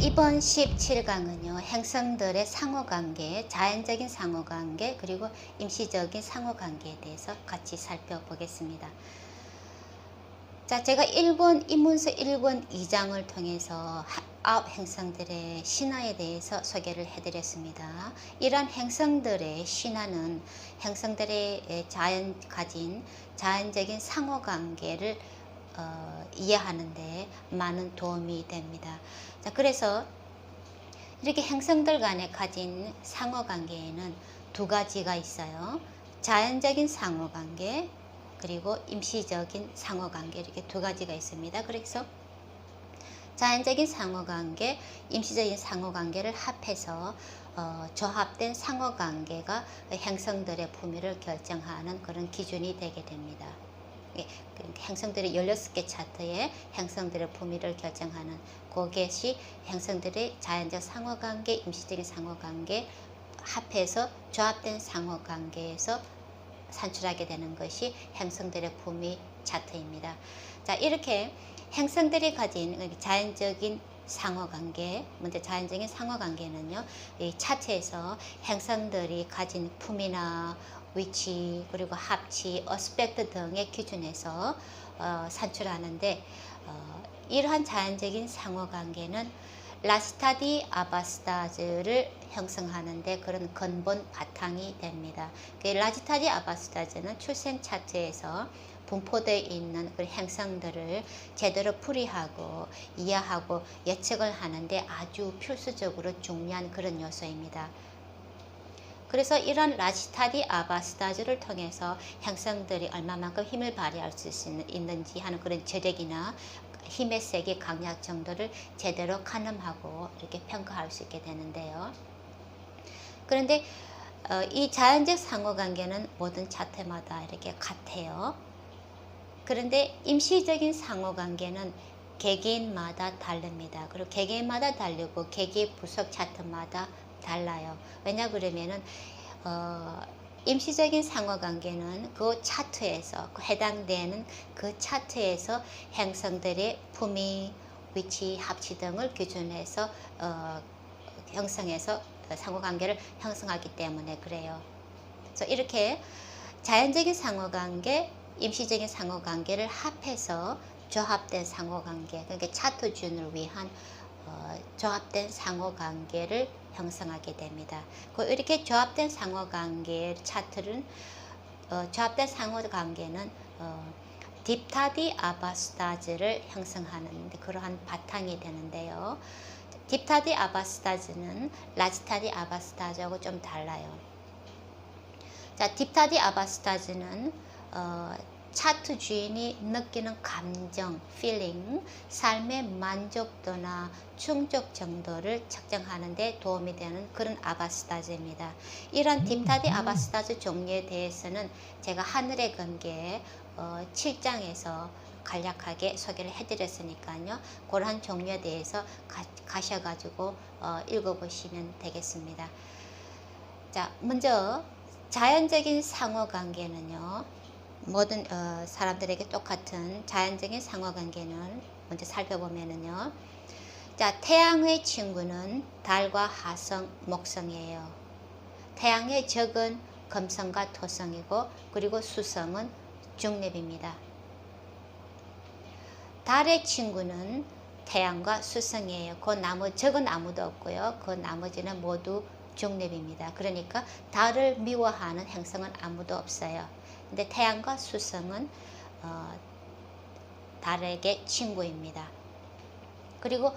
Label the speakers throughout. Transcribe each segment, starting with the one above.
Speaker 1: 이번 17강은요, 행성들의 상호관계, 자연적인 상호관계, 그리고 임시적인 상호관계에 대해서 같이 살펴보겠습니다. 자, 제가 입문서 1권 2장을 통해서 9행성들의 신화에 대해서 소개를 해드렸습니다. 이러한 행성들의 신화는 행성들의 가진 자연적인 상호관계를 이해하는데 많은 도움이 됩니다. 자, 그래서 이렇게 행성들 간에 가진 상호관계에는 두 가지가 있어요. 자연적인 상호관계, 그리고 임시적인 상호관계, 이렇게 두 가지가 있습니다. 그래서 자연적인 상호관계, 임시적인 상호관계를 합해서 조합된 상호관계가 행성들의 품위를 결정하는 그런 기준이 되게 됩니다. 행성들의 16개 차트에 행성들의 품위를 결정하는 그것이 행성들의 자연적 상호관계, 임시적인 상호관계 합해서 조합된 상호관계에서 산출하게 되는 것이 행성들의 품위 차트입니다. 자, 이렇게 행성들이 가진 자연적인 상호관계, 먼저 자연적인 상호관계는요, 이 차트에서 행성들이 가진 품위나 위치, 그리고 합치, 어스펙트 등의 기준에서 산출하는데, 이러한 자연적인 상호관계는 라시타디 아바스타즈를 형성하는데 그런 근본 바탕이 됩니다. 라시타디 아바스타즈는 출생 차트에서 분포되어 있는 그 행성들을 제대로 풀이하고 이해하고 예측을 하는데 아주 필수적으로 중요한 그런 요소입니다. 그래서 이런 라시타디 아바스타즈를 통해서 행성들이 얼마만큼 힘을 발휘할 수 있는지 하는 그런 저력이나 힘의 세기, 강약 정도를 제대로 가늠하고 이렇게 평가할 수 있게 되는데요. 그런데 이 자연적 상호관계는 모든 차트마다 이렇게 같아요. 그런데 임시적인 상호관계는 개개인마다 다릅니다. 그리고 개개인마다 다르고 개개인 부속 차트마다 달라요. 왜냐 그러면은 임시적인 상호관계는 그 차트에서 해당되는 그 차트에서 행성들의 품위, 위치, 합치 등을 기준해서 형성해서 상호관계를 형성하기 때문에 그래요. 그래서 이렇게 자연적인 상호관계, 임시적인 상호관계를 합해서 조합된 상호관계, 그러니까 차트준을 위한 조합된 상호관계를 형성하게 됩니다. 이렇게 조합된 상호관계 차트는 조합된 상호관계는 딥타디 아바스타즈를 형성하는 그러한 바탕이 되는데요. 딥타디 아바스타즈는 라시타디 아바스타즈하고 좀 달라요. 자, 딥타디 아바스타즈는 차트 주인이 느끼는 감정, feeling, 삶의 만족도나 충족 정도를 측정하는 데 도움이 되는 그런 아바스타즈입니다. 이런 딥타디 아바스타즈 종류에 대해서는 제가 하늘의 관계 7장에서 간략하게 소개를 해드렸으니까요. 그러한 종류에 대해서 가셔가지고 읽어보시면 되겠습니다. 자, 먼저 자연적인 상호관계는요. 모든 사람들에게 똑같은 자연적인 상호관계는 먼저 살펴보면은요. 자, 태양의 친구는 달과 화성, 목성이에요. 태양의 적은 금성과 토성이고, 그리고 수성은 중립입니다. 달의 친구는 태양과 수성이에요. 그 적은 아무도 없고요. 그 나머지는 모두 중립입니다. 그러니까 달을 미워하는 행성은 아무도 없어요. 근데 태양과 수성은 달에게 친구입니다. 그리고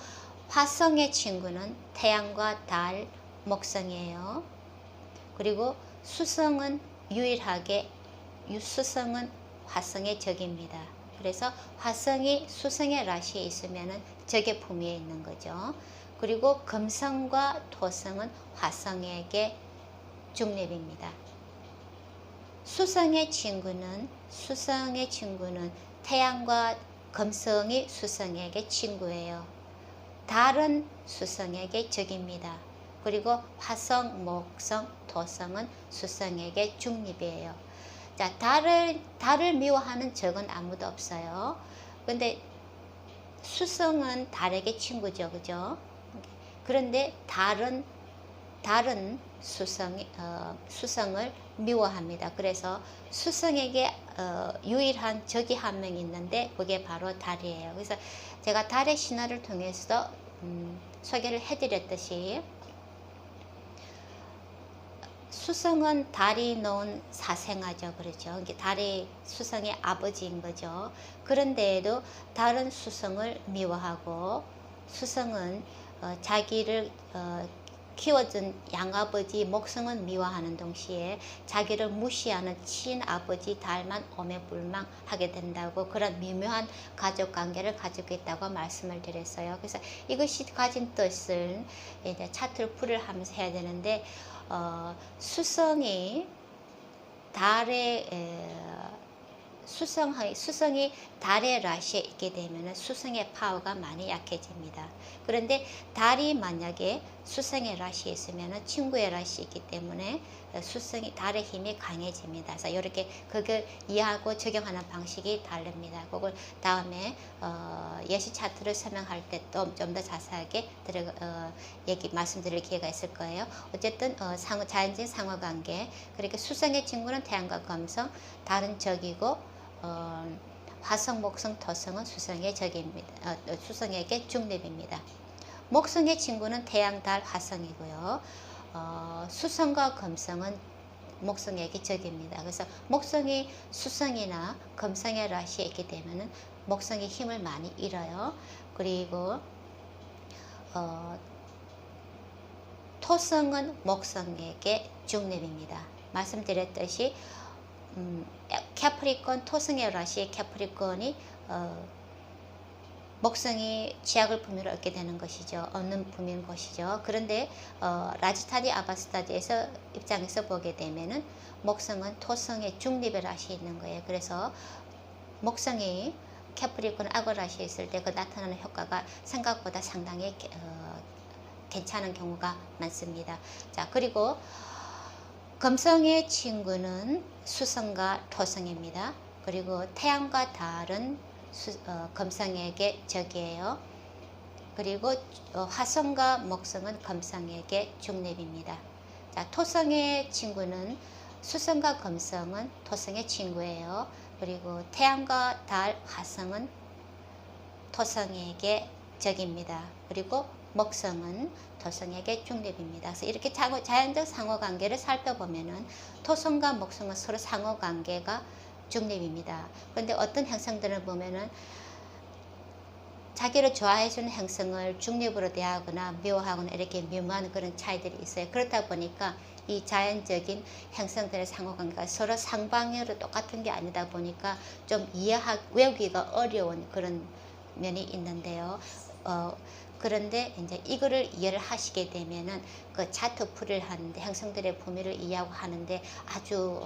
Speaker 1: 화성의 친구는 태양과 달, 목성이에요. 그리고 수성은 유일하게 수성은 화성의 적입니다. 그래서 화성이 수성의 라시에 있으면 적의 품위에 있는 거죠. 그리고 금성과 토성은 화성에게 중립입니다. 수성의 친구는 태양과 금성이 수성에게 친구예요. 달은 수성에게 적입니다. 그리고 화성, 목성, 토성은 수성에게 중립이에요. 자, 달을 미워하는 적은 아무도 없어요. 근데 수성은 달에게 친구죠, 그죠? 그런데 다른 수성을 미워합니다. 그래서 수성에게 유일한 적이 한 명 있는데 그게 바로 달이에요. 그래서 제가 달의 신화를 통해서 소개를 해드렸듯이 수성은 달이 놓은 사생아죠. 그렇죠. 이게 달이 수성의 아버지인 거죠. 그런데에도 다른 수성을 미워하고 수성은 자기를 키워준 양아버지 목성은 미워하는 동시에 자기를 무시하는 친아버지 달만 오매불망하게 된다고 그런 미묘한 가족관계를 가지고 있다고 말씀을 드렸어요. 그래서 이것이 가진 뜻을 이제 차트를 풀을 하면서 해야 되는데 수성이 수성이 달의 라시에 있게 되면 수성의 파워가 많이 약해집니다. 그런데 달이 만약에 수성의 라시에 있으면 친구의 라시에 있기 때문에 수성이 달의 힘이 강해집니다. 그래서 이렇게 그걸 이해하고 적용하는 방식이 다릅니다. 그걸 다음에 예시 차트를 설명할 때 또 좀 더 자세하게 말씀드릴 기회가 있을 거예요. 어쨌든 자연적인 상호관계, 그러니까 수성의 친구는 태양과 금성, 달은 적이고 화성, 목성, 토성은 수성의 적입니다. 수성에게 중립입니다. 목성의 친구는 태양, 달, 화성이고요. 수성과 금성은 목성에게 적입니다. 그래서 목성이 수성이나 금성의 라시에 있게 되면은 목성의 힘을 많이 잃어요. 그리고 토성은 목성에게 중립입니다. 말씀드렸듯이 캐프리콘 토성의 라시의 캐프리콘이 목성이 지약을 품위를 얻게 되는 것이죠. 얻는 품인 것이죠. 그런데 라지타디 아바스타디에서 입장에서 보게 되면은 목성은 토성의 중립의 라시에 있는 거예요. 그래서 목성이 캐프리콘 악어 라시에 있을 때 그 나타나는 효과가 생각보다 상당히 괜찮은 경우가 많습니다. 자, 그리고 금성의 친구는 수성과 토성입니다. 그리고 태양과 달은 금성에게 적이에요. 그리고 화성과 목성은 금성에게 중립입니다. 자, 토성의 친구는 수성과 금성은 토성의 친구예요. 그리고 태양과 달, 화성은 토성에게 적입니다. 그리고 목성은 토성에게 중립입니다. 그래서 이렇게 자연적 상호관계를 살펴보면은 토성과 목성은 서로 상호관계가 중립입니다. 그런데 어떤 행성들을 보면은 자기를 좋아해주는 행성을 중립으로 대하거나 미워하거나 이렇게 미묘한 그런 차이들이 있어요. 그렇다 보니까 이 자연적인 행성들의 상호관계가 서로 상방향으로 똑같은 게 아니다 보니까 좀 외우기가 어려운 그런 면이 있는데요. 그런데 이제 이거를 이해를 하시게 되면은 그 차트 풀이를 하는데 행성들의 범위를 이해하고 하는데 아주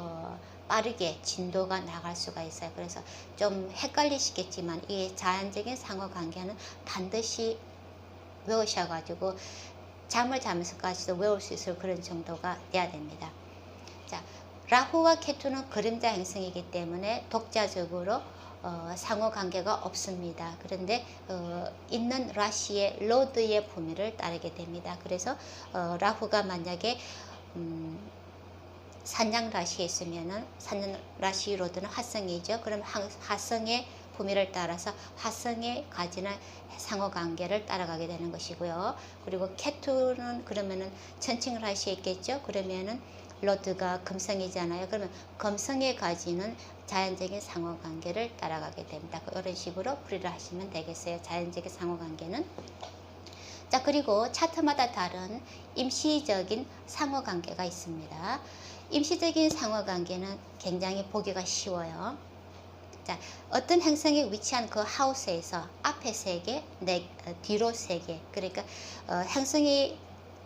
Speaker 1: 빠르게 진도가 나갈 수가 있어요. 그래서 좀 헷갈리시겠지만 이 자연적인 상호관계는 반드시 외우셔가지고 잠을 자면서까지도 외울 수 있을 그런 정도가 돼야 됩니다. 자, 라후와 케투는 그림자 행성이기 때문에 독자적으로 상호관계가 없습니다. 그런데 있는 라시의 로드의 범위를 따르게 됩니다. 그래서 라후가 만약에 산양 라시에 있으면은 산양 라시 로드는 화성이죠. 그럼 화성의 범위를 따라서 화성에 가지는 상호관계를 따라가게 되는 것이고요. 그리고 케투는 그러면은 천칭 라시에 있겠죠. 그러면은 로드가 금성이잖아요. 그러면 금성에 가지는 자연적인 상호관계를 따라가게 됩니다. 이런 식으로 풀이를 하시면 되겠어요. 자연적인 상호관계는. 자, 그리고 차트마다 다른 임시적인 상호관계가 있습니다. 임시적인 상호관계는 굉장히 보기가 쉬워요. 자, 어떤 행성이 위치한 그 하우스에서 앞에 3개, 뒤로 3개. 그러니까 행성이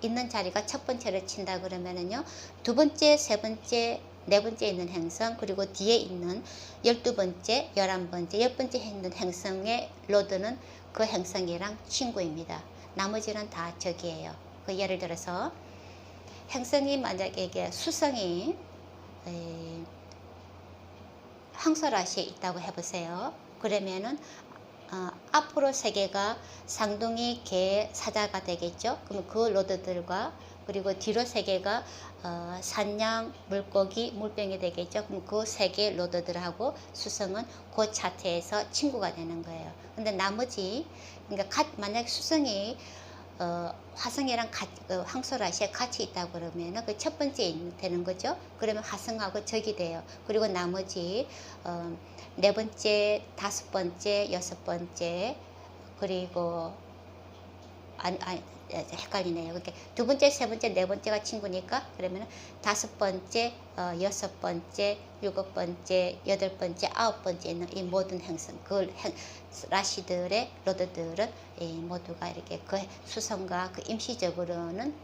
Speaker 1: 있는 자리가 첫 번째를 친다 그러면은요, 두 번째, 세 번째, 네 번째 있는 행성, 그리고 뒤에 있는 12번째, 11번째, 10번째 있는 행성의 로드는 그 행성이랑 친구입니다. 나머지는 다 적이에요. 그 예를 들어서 행성이 만약에 수성이 황소라시에 있다고 해보세요. 그러면은 앞으로 세 개가 쌍둥이 개 사자가 되겠죠. 그럼 그 로드들과 그리고 뒤로 세 개가 산양 물고기 물병이 되겠죠. 그럼 그 세 개 로드들하고 수성은 그 차트에서 친구가 되는 거예요. 근데 나머지 그러니까 만약 수성이 화성이랑 황소라시에 같이 있다고 그러면 그 첫 번째 되는 거죠. 그러면 화성하고 적이 돼요. 그리고 나머지 네 번째, 다섯 번째, 여섯 번째, 그리고 헷갈리네요. 그러니까 두 번째, 세 번째, 네 번째가 친구니까 그러면 다섯 번째, 여섯 번째, 일곱 번째, 여덟 번째, 아홉 번째 있는 이 모든 행성, 그 라시들의 로드들은 모두가 이렇게 그 수성과 그 임시적으로는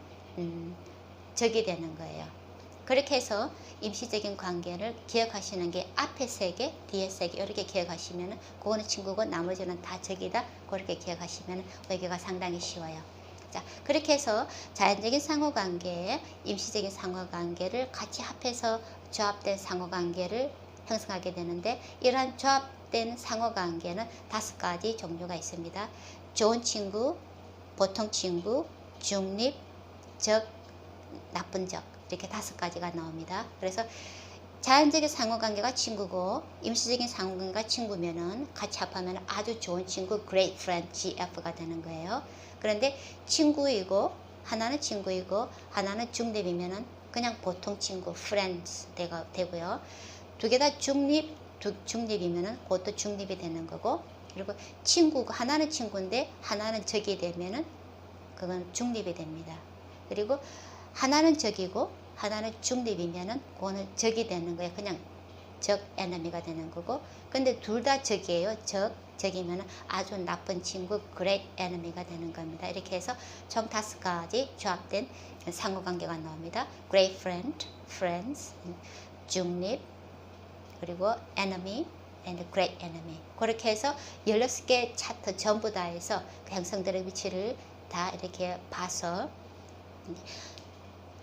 Speaker 1: 적이 되는 거예요. 그렇게 해서 임시적인 관계를 기억하시는 게 앞에 세 개, 뒤에 세 개 이렇게 기억하시면 그거는 친구고 나머지는 다 적이다. 그렇게 기억하시면 외계가 상당히 쉬워요. 자, 그렇게 해서 자연적인 상호관계, 임시적인 상호관계를 같이 합해서 조합된 상호관계를 형성하게 되는데 이러한 조합된 상호관계는 5가지 종류가 있습니다. 좋은 친구, 보통 친구, 중립, 적, 나쁜 적 이렇게 5가지가 나옵니다. 그래서 자연적인 상호관계가 친구고 임시적인 상호관계가 친구면은 같이 합하면 아주 좋은 친구 Great Friend GF가 되는 거예요. 그런데 친구이고 하나는 친구이고 하나는 중립이면은 그냥 보통 친구 Friends 되고요. 두 개 다 중립이면은 그것도 중립이 되는 거고 그리고 친구고 하나는 친구인데 하나는 적이 되면은 그건 중립이 됩니다. 그리고 하나는 적이고 하나는 중립이면은 그거는 적이 되는 거예요. 그냥 적 에너미가 되는 거고 근데 둘 다 적이에요. 적이면은 아주 나쁜 친구 great enemy가 되는 겁니다. 이렇게 해서 총 5가지 조합된 상호관계가 나옵니다. Great friend, friends, 중립, 그리고 enemy and great enemy. 그렇게 해서 16개 차트 전부 다 해서 그 행성들의 위치를 다 이렇게 봐서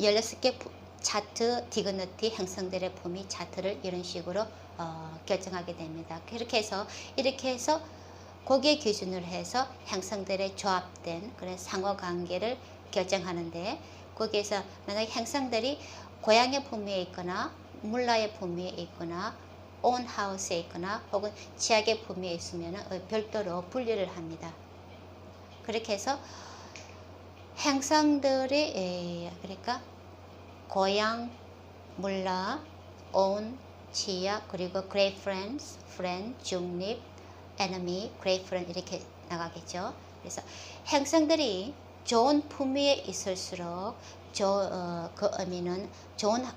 Speaker 1: 16개 차트, 디그너티, 행성들의 범위 차트를 이런 식으로 결정하게 됩니다. 이렇게 해서 거기에 기준으로 해서 행성들의 조합된 그런 상호관계를 결정하는데 거기에서 만약에 행성들이 고향의 범위에 있거나 물라의 범위에 있거나 온 하우스에 있거나 혹은 지역의 범위에 있으면 별도로 분리를 합니다. 그렇게 해서 행성들이 그러니까 고향, 물라, 온, 지역, 그리고 great friends, friend, 중립, enemy, great friend 이렇게 나가겠죠. 그래서 행성들이 좋은 품위에 있을수록 그 의미는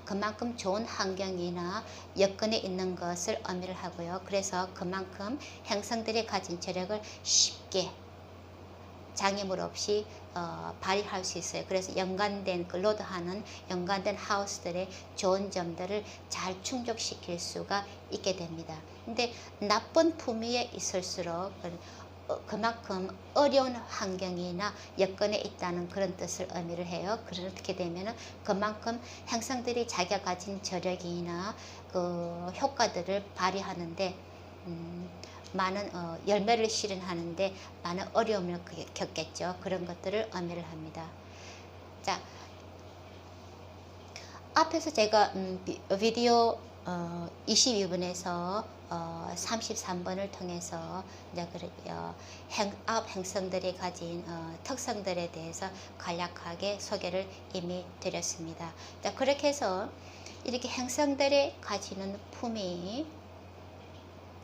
Speaker 1: 그만큼 좋은 환경이나 여건에 있는 것을 의미를 하고요. 그래서 그만큼 행성들이 가진 저력을 쉽게 장애물 없이 발휘할 수 있어요. 그래서 연관된 로드하는 연관된 하우스들의 좋은 점들을 잘 충족시킬 수가 있게 됩니다. 근데 나쁜 품위에 있을수록 그만큼 어려운 환경이나 여건에 있다는 그런 뜻을 의미를 해요. 그렇게 되면 그만큼 행성들이 자기가 가진 저력이나 그 효과들을 발휘하는데 많은 열매를 실현하는데 많은 어려움을 겪겠죠. 그런 것들을 의미를 합니다. 자, 앞에서 제가 비디오 22번에서 33번을 통해서 이제 아홉 행성들이 가진 특성들에 대해서 간략하게 소개를 이미 드렸습니다. 자, 그렇게 해서 이렇게 행성들이 가지는 품위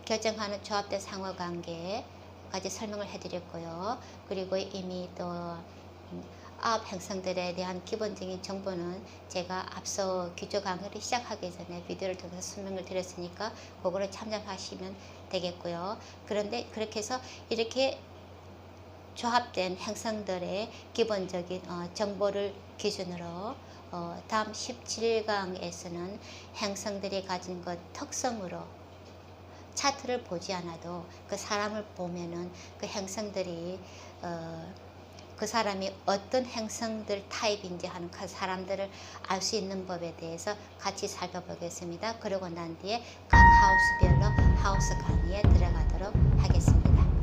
Speaker 1: 결정하는 조합된 상호관계까지 설명을 해드렸고요. 그리고 이미 또 아홉 행성들에 대한 기본적인 정보는 제가 앞서 기초 강의를 시작하기 전에 비디오를 통해서 설명을 드렸으니까 그거를 참조하시면 되겠고요. 그런데 그렇게 해서 이렇게 조합된 행성들의 기본적인 정보를 기준으로 다음 17강에서는 행성들이 가진 것 특성으로 차트를 보지 않아도 그 사람을 보면은 그 행성들이 그 사람이 어떤 행성들 타입인지 하는 그 사람들을 알 수 있는 법에 대해서 같이 살펴보겠습니다. 그러고 난 뒤에 각 하우스별로 하우스 강의에 들어가도록 하겠습니다.